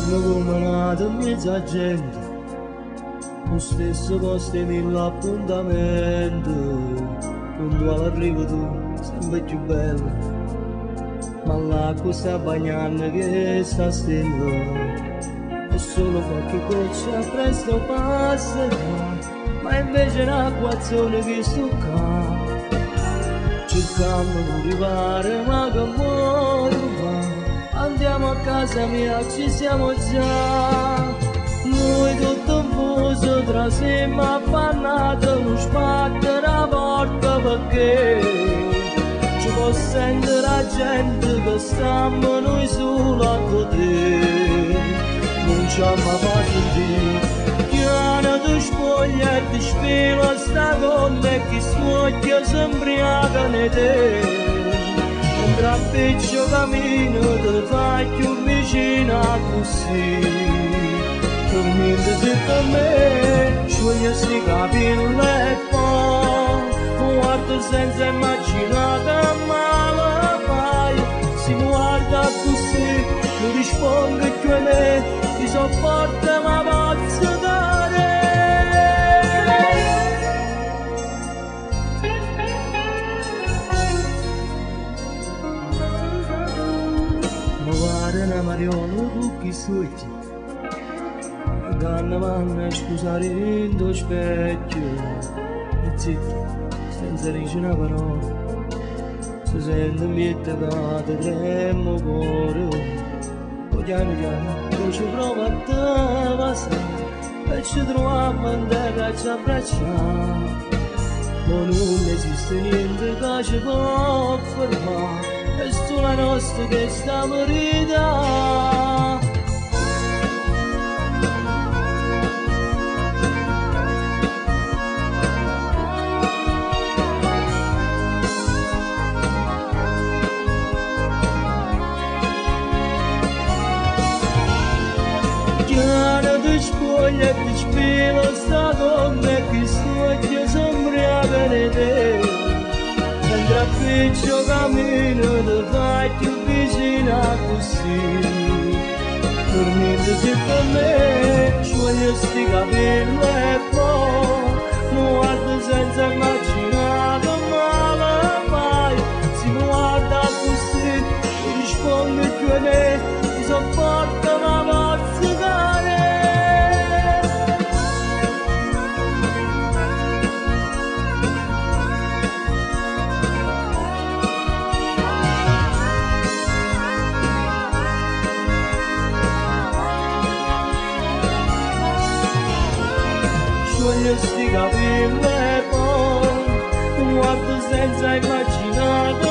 giorno come nato in mezzo a gente, lo stesso posto e mille appuntamenti, puntuale arrivo tu, sempre più bella, ma l'acqua sta bagnando che sta stella, e solo qualche goccia presto passerà, ma invece è un'acquazzone che stucca, cercando di arrivare ma che muore va. Andiamo a casa mia, ci siamo già, noi tutto infuso tra sé ma appannato, non sbatte la porta perché ci può sentire la gente che stiamo noi solo a godere, non ci ama sentire, piano di spoglia e di spila sta con me che smoglia si imbriaca nei te. Un trampiccio cammino te fai più vicina così, per niente se per me scioglie sti capelli e poi guarda senza immaginare male fai, si guarda così non risponde più a me, ti sopporta ma posso dare. Una mariola con chi soldi, ganna manna scusare in tuo specchio, e zitto, senza dire una parola, si sente un bietto che ti trema il cuore, poi piano piano ci prova a te passare, e ci troviamo in terra a ci abbracciare, ma non esiste niente che ci può fermare. È sulla nostra che sta morita. Chiara di spoglia e di spila sta con me che soglia sombriaca nei te. Trafficcio cammino te fai più vicina così, per niente se per me scioglie sti capelli e poi mi guarda senza immaginare male fai, si mi guarda così non risponde più a me, mi sopporta ma posso dare. Scioglie sti capelli e poi guardo senza immaginare